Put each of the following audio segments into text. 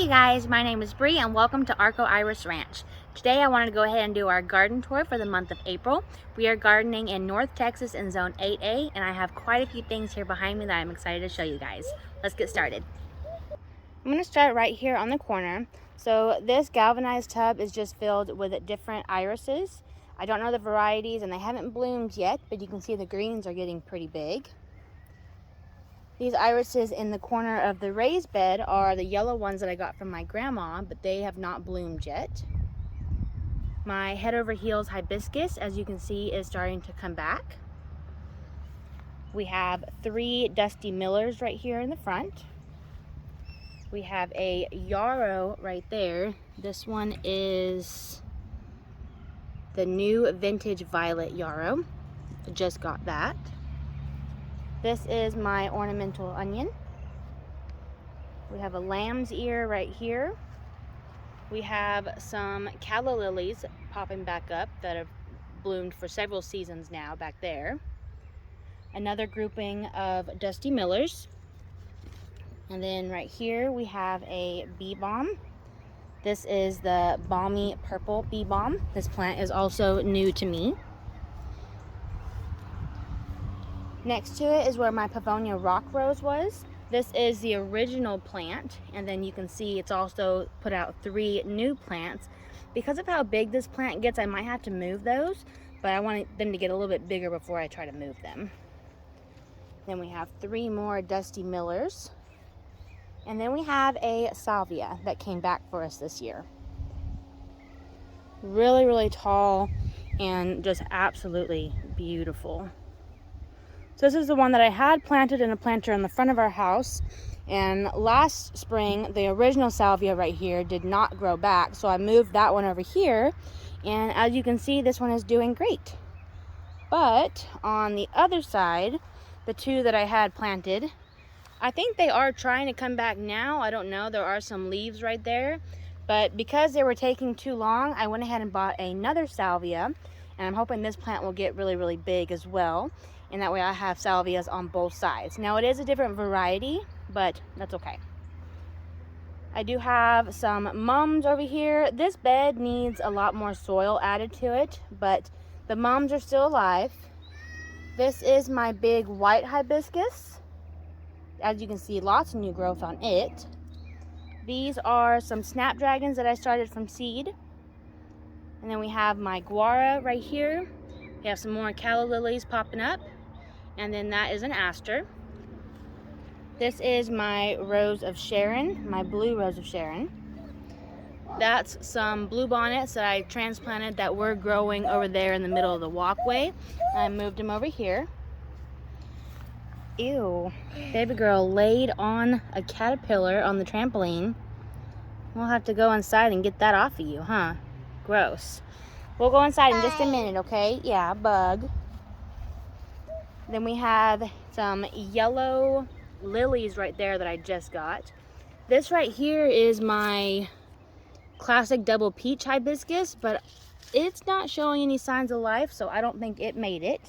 Hey guys, my name is Bree and welcome to Arco Iris Ranch. Today I wanted to go ahead and do our garden tour for the month of April. We are gardening in North Texas in Zone 8A and I have quite a few things here behind me that I'm excited to show you guys. Let's get started. I'm going to start right here on the corner. So this galvanized tub is just filled with different irises. I don't know the varieties and they haven't bloomed yet, but you can see the greens are getting pretty big. These irises in the corner of the raised bed are the yellow ones that I got from my grandma, but they have not bloomed yet. My head over heels hibiscus, as you can see, is starting to come back. We have 3 dusty millers right here in the front. We have a yarrow right there. This one is the new vintage violet yarrow. I just got that. This is my ornamental onion. We have a lamb's ear right here. We have some calla lilies popping back up that have bloomed for several seasons now back there. Another grouping of dusty millers. And then right here we have a bee balm. This is the balmy purple bee balm. This plant is also new to me. Next to it is where my Pavonia rock rose was. This is the original plant, and then you can see it's also put out 3 new plants. Because of how big this plant gets, I might have to move those, but I want them to get a little bit bigger before I try to move them. Then we have 3 more dusty millers. And then we have a salvia that came back for us this year. Really, really tall and just absolutely beautiful. So this is the one that I had planted in a planter in the front of our house, and last spring the original salvia right here did not grow back, so I moved that one over here, and as you can see, this one is doing great. But on the other side, the 2 that I had planted, I think they are trying to come back now. I don't know, there are some leaves right there, but because they were taking too long, I went ahead and bought another salvia, and I'm hoping this plant will get really, really big as well. And that way I have salvias on both sides. Now it is a different variety, but that's okay. I do have some mums over here. This bed needs a lot more soil added to it, but the mums are still alive. This is my big white hibiscus. As you can see, lots of new growth on it. These are some snapdragons that I started from seed. And then we have my guara right here. We have some more calla lilies popping up. And then that is an aster. This is my rose of Sharon, my blue rose of Sharon. That's some bluebonnets that I transplanted that were growing over there in the middle of the walkway. I moved them over here. Ew, baby girl laid on a caterpillar on the trampoline. We'll have to go inside and get that off of you, huh? Gross. We'll go inside in just a minute, okay? Yeah, bug. Then we have some yellow lilies right there that I just got. This right here is my classic double peach hibiscus, but it's not showing any signs of life, so I don't think it made it.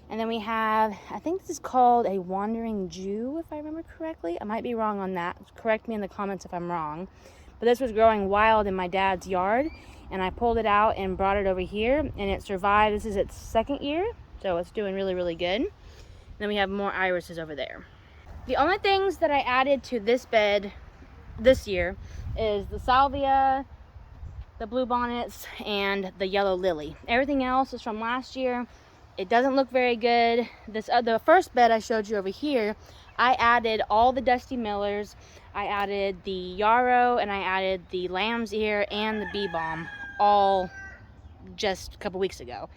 And then we have, I think this is called a wandering Jew, if I remember correctly. I might be wrong on that. Correct me in the comments if I'm wrong. But this was growing wild in my dad's yard, and I pulled it out and brought it over here, and it survived. This is its 2nd year. So it's doing really, really good. And then we have more irises over there. The only things that I added to this bed this year is the salvia, the bluebonnets, and the yellow lily. Everything else is from last year. It doesn't look very good. The first bed I showed you over here, I added all the dusty millers. I added the yarrow, and I added the lamb's ear and the bee balm, all just a couple weeks ago.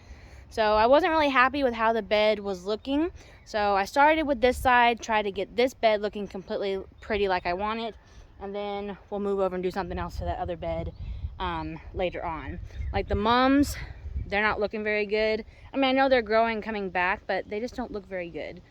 So I wasn't really happy with how the bed was looking. So I started with this side, tried to get this bed looking completely pretty like I want it. And then we'll move over and do something else to that other bed later on. Like the mums, they're not looking very good. I mean, I know they're growing, coming back, but they just don't look very good.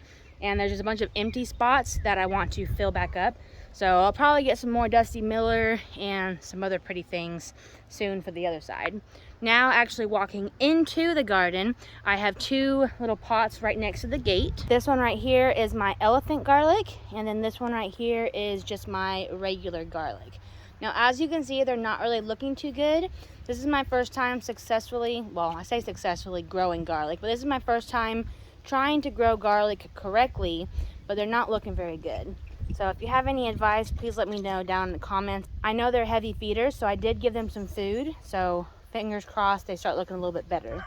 And there's just a bunch of empty spots that I want to fill back up. So I'll probably get some more dusty miller and some other pretty things soon for the other side. Now actually walking into the garden, I have 2 little pots right next to the gate. This one right here is my elephant garlic, and then this one right here is just my regular garlic. Now, as you can see, they're not really looking too good. This is my first time successfully, well, I say successfully growing garlic, but this is my first time trying to grow garlic correctly, but they're not looking very good. So if you have any advice, please let me know down in the comments. I know they're heavy feeders, so I did give them some food, so fingers crossed they start looking a little bit better.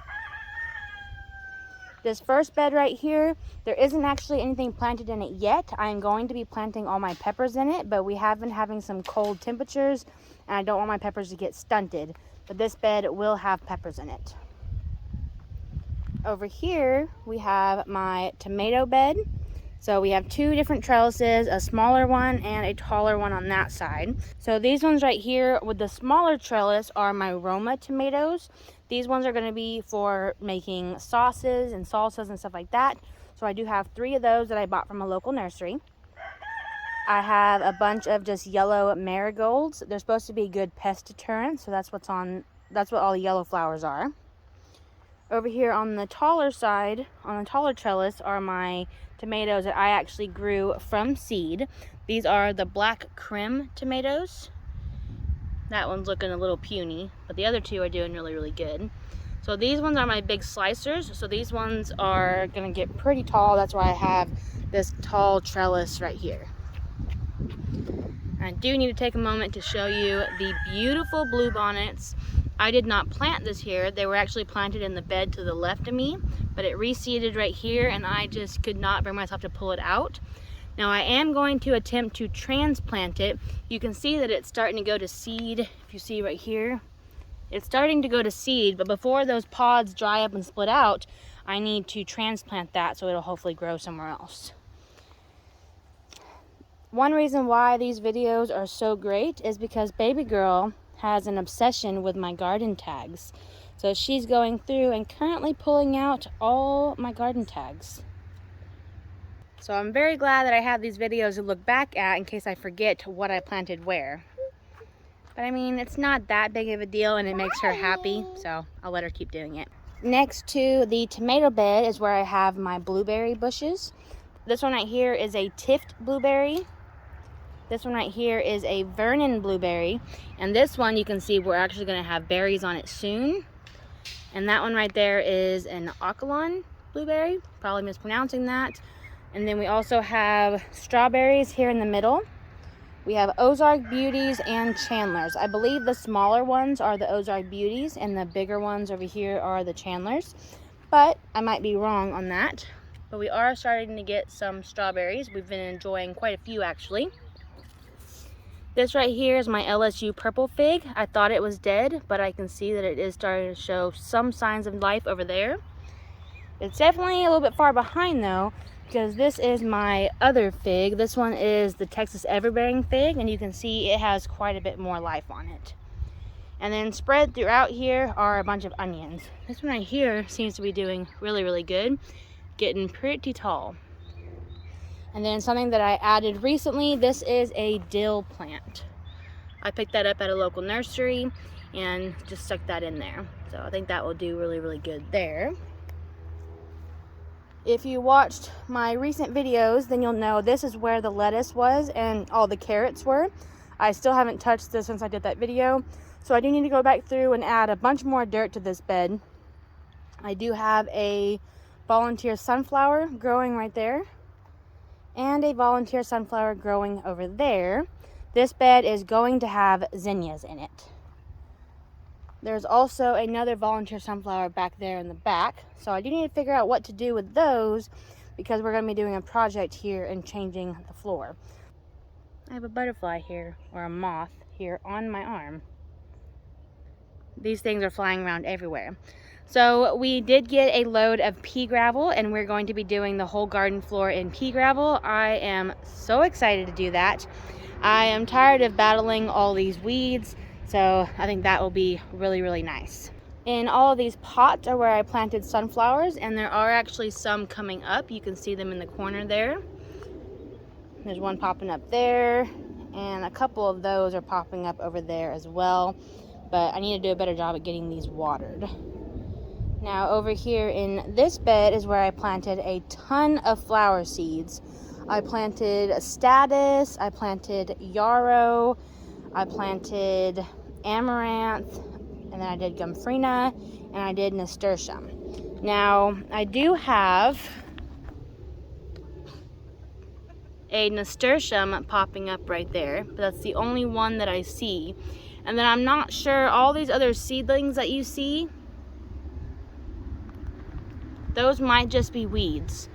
This first bed right here, there isn't actually anything planted in it yet. I am going to be planting all my peppers in it, but we have been having some cold temperatures, and I don't want my peppers to get stunted. But this bed will have peppers in it. Over here, we have my tomato bed. So we have two different trellises, a smaller one and a taller one on that side. So these ones right here with the smaller trellis are my Roma tomatoes. These ones are going to be for making sauces and salsas and stuff like that. So I do have 3 of those that I bought from a local nursery. I have a bunch of just yellow marigolds. They're supposed to be good pest deterrent, so that's what all the yellow flowers are. Over here on the taller side, on the taller trellis, are my tomatoes that I actually grew from seed. These are the black Krim tomatoes. That one's looking a little puny, but the other 2 are doing really, really good. So these ones are my big slicers. So these ones are gonna get pretty tall. That's why I have this tall trellis right here. I do need to take a moment to show you the beautiful bluebonnets. I did not plant this here. They were actually planted in the bed to the left of me, but it reseeded right here and I just could not bring myself to pull it out. Now I am going to attempt to transplant it. You can see that it's starting to go to seed. If you see right here, it's starting to go to seed, but before those pods dry up and split out, I need to transplant that so it'll hopefully grow somewhere else. One reason why these videos are so great is because baby girl has an obsession with my garden tags. So she's going through and currently pulling out all my garden tags. So I'm very glad that I have these videos to look back at in case I forget what I planted where. But I mean, it's not that big of a deal and it makes her happy, so I'll let her keep doing it. Next to the tomato bed is where I have my blueberry bushes. This one right here is a tift blueberry. This one right here is a Vernon blueberry. And this one you can see we're actually going to have berries on it soon. And that one right there is an Akalon blueberry. Probably mispronouncing that. And then we also have strawberries here in the middle. We have Ozark Beauties and Chandlers. I believe the smaller ones are the Ozark Beauties and the bigger ones over here are the Chandlers. But I might be wrong on that. But we are starting to get some strawberries. We've been enjoying quite a few actually. This right here is my LSU purple fig. I thought it was dead, but I can see that it is starting to show some signs of life over there. It's definitely a little bit far behind though, because this is my other fig. This one is the Texas Everbearing fig, and you can see it has quite a bit more life on it. And then spread throughout here are a bunch of onions. This one right here seems to be doing really, really good, getting pretty tall. And then something that I added recently, this is a dill plant. I picked that up at a local nursery and just stuck that in there. So I think that will do really, really good there. If you watched my recent videos, then you'll know this is where the lettuce was and all the carrots were. I still haven't touched this since I did that video. So I do need to go back through and add a bunch more dirt to this bed. I do have a volunteer sunflower growing right there, and a volunteer sunflower growing over there. This bed is going to have zinnias in it. There's also another volunteer sunflower back there in the back. So I do need to figure out what to do with those because we're going to be doing a project here and changing the floor. I have a butterfly here, or a moth here on my arm. These things are flying around everywhere. So we did get a load of pea gravel and we're going to be doing the whole garden floor in pea gravel. I am so excited to do that. I am tired of battling all these weeds, so I think that will be really, really nice. In all of these pots are where I planted sunflowers, and there are actually some coming up. You can see them in the corner there. There's one popping up there, and a couple of those are popping up over there as well. But I need to do a better job at getting these watered. Now over here in this bed is where I planted a ton of flower seeds. I planted status, I planted yarrow, I planted amaranth, and then I did gomphrena, and I did nasturtium. Now, I do have a nasturtium popping up right there, but that's the only one that I see. And then I'm not sure, all these other seedlings that you see, those might just be weeds.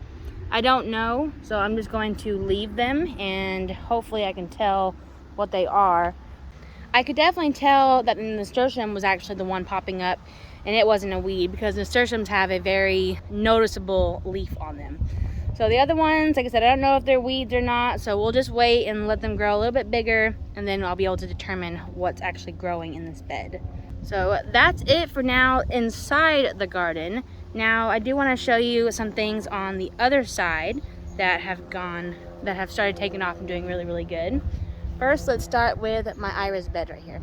I don't know, so I'm just going to leave them and hopefully I can tell what they are. I could definitely tell that the nasturtium was actually the one popping up and it wasn't a weed, because nasturtiums have a very noticeable leaf on them. So the other ones, like I said, I don't know if they're weeds or not, so we'll just wait and let them grow a little bit bigger, and then I'll be able to determine what's actually growing in this bed. So that's it for now inside the garden. Now I do want to show you some things on the other side that have started taking off and doing really, really good. First, let's start with my iris bed right here.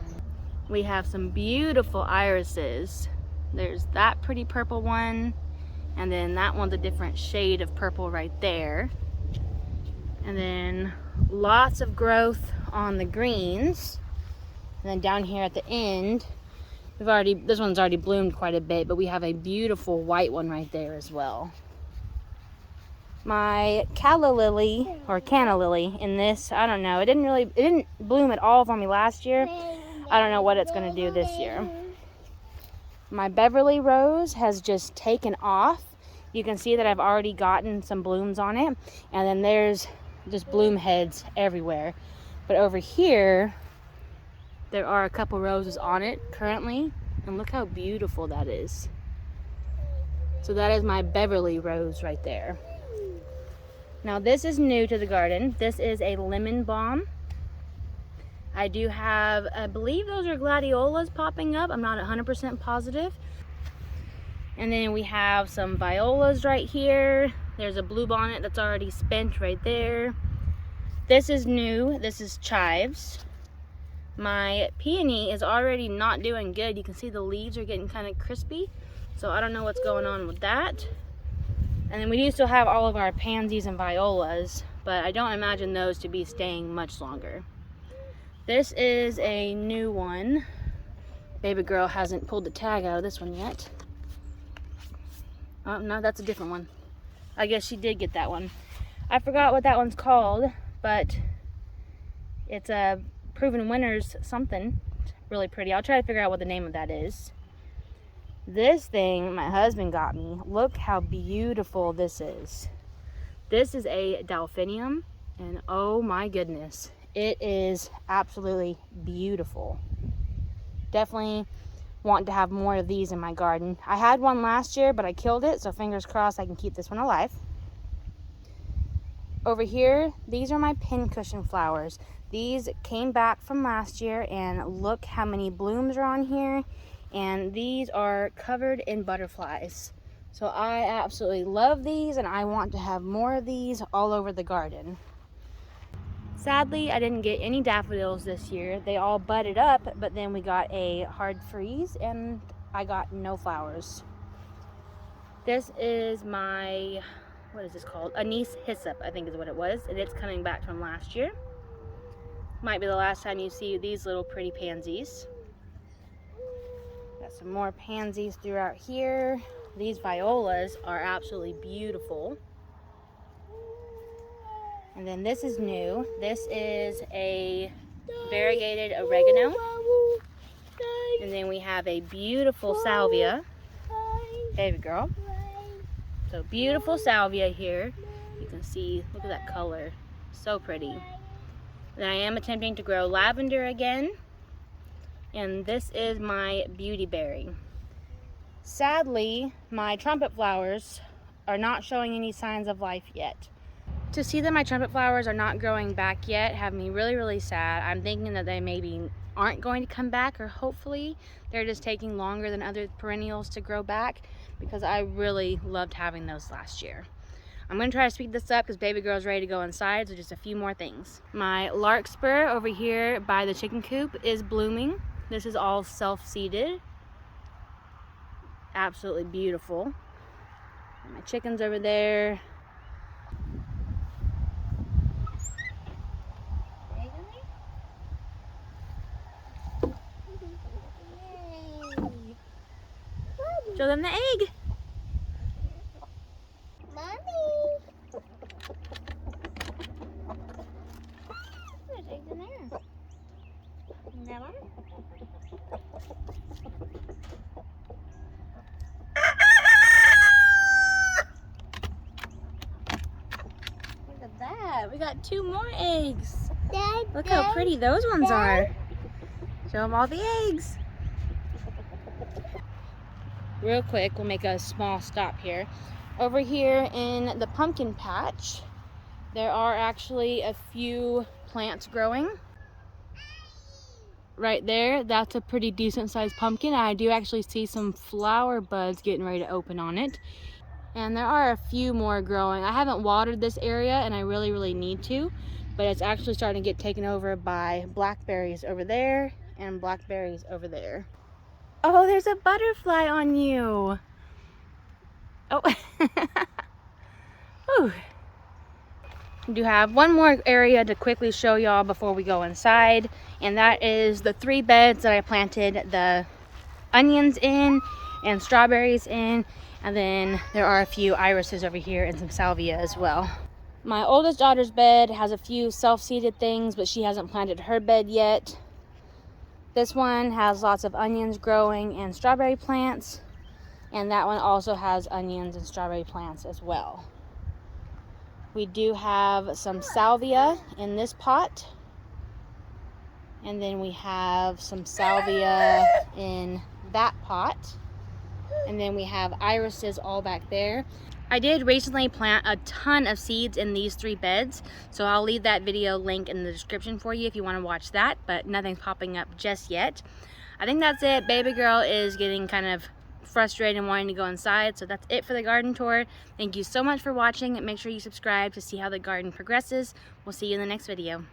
We have some beautiful irises. There's that pretty purple one, and then that one's a different shade of purple right there. And then lots of growth on the greens. And then down here at the end, this one's already bloomed quite a bit, but we have a beautiful white one right there as well. My calla lily, or canna lily in this, I don't know, it didn't bloom at all for me last year. I don't know what it's gonna do this year. My Beverly rose has just taken off. You can see that I've already gotten some blooms on it, and then there's just bloom heads everywhere. But over here, there are a couple roses on it currently, and look how beautiful that is. So that is my Beverly rose right there. Now this is new to the garden. This is a lemon balm. I do have, I believe those are gladiolas popping up. I'm not 100% positive. And then we have some violas right here. There's a bluebonnet that's already spent right there. This is new. This is chives. My peony is already not doing good. You can see the leaves are getting kind of crispy. So I don't know what's going on with that. And then we do still have all of our pansies and violas, but I don't imagine those to be staying much longer. This is a new one. Baby girl hasn't pulled the tag out of this one yet. Oh, no, that's a different one. I guess she did get that one. I forgot what that one's called, but it's a Proven Winners something. It's really pretty. I'll try to figure out what the name of that is. This thing my husband got me. Look how beautiful this is. This is a delphinium, and oh my goodness, it is absolutely beautiful. Definitely want to have more of these in my garden. I had one last year, but I killed it, so fingers crossed I can keep this one alive. Over here, these are my pincushion flowers. These came back from last year, and look how many blooms are on here. And these are covered in butterflies. So I absolutely love these, and I want to have more of these all over the garden. Sadly, I didn't get any daffodils this year. They all budded up, but then we got a hard freeze and I got no flowers. This is my, what is this called? Anise hyssop, I think is what it was, and it's coming back from last year. Might be the last time you see these little pretty pansies. Got some more pansies throughout here. These violas are absolutely beautiful. And then this is new. This is a variegated oregano. And then we have a beautiful salvia. Baby girl. So beautiful salvia here. You can see, look at that color. So pretty. Then I am attempting to grow lavender again. And this is my beautyberry. Sadly, my trumpet flowers are not showing any signs of life yet. To see that my trumpet flowers are not growing back yet have me really, really sad. I'm thinking that they maybe aren't going to come back, or hopefully they're just taking longer than other perennials to grow back, because I really loved having those last year. I'm going to try to speed this up because baby girl's ready to go inside, so just a few more things. My larkspur over here by the chicken coop is blooming. This is all self-seeded. Absolutely beautiful. And my chickens over there. Show them the egg. Mommy. There's eggs in there. Grab one. Look at that. We got 2 more eggs. Dad, Look how pretty those ones are. Show them all the eggs. Real quick, we'll make a small stop here. Over here in the pumpkin patch, there are actually a few plants growing. Right there, that's a pretty decent sized pumpkin. I do actually see some flower buds getting ready to open on it. And there are a few more growing. I haven't watered this area and I really need to, but it's actually starting to get taken over by blackberries over there and blackberries over there. Oh, there's a butterfly on you. Oh. Whew. I do have one more area to quickly show y'all before we go inside, and that is the 3 beds that I planted the onions in and strawberries in, and then there are a few irises over here and some salvia as well. My oldest daughter's bed has a few self-seeded things, but she hasn't planted her bed yet. This one has lots of onions growing and strawberry plants, and that one also has onions and strawberry plants as well. We do have some salvia in this pot, and then we have some salvia in that pot, and then we have irises all back there. I did recently plant a ton of seeds in these 3 beds, so I'll leave that video link in the description for you if you want to watch that, but nothing's popping up just yet. I think that's it. Baby girl is getting kind of frustrated and wanting to go inside, so that's it for the garden tour. Thank you so much for watching, and make sure you subscribe to see how the garden progresses. We'll see you in the next video.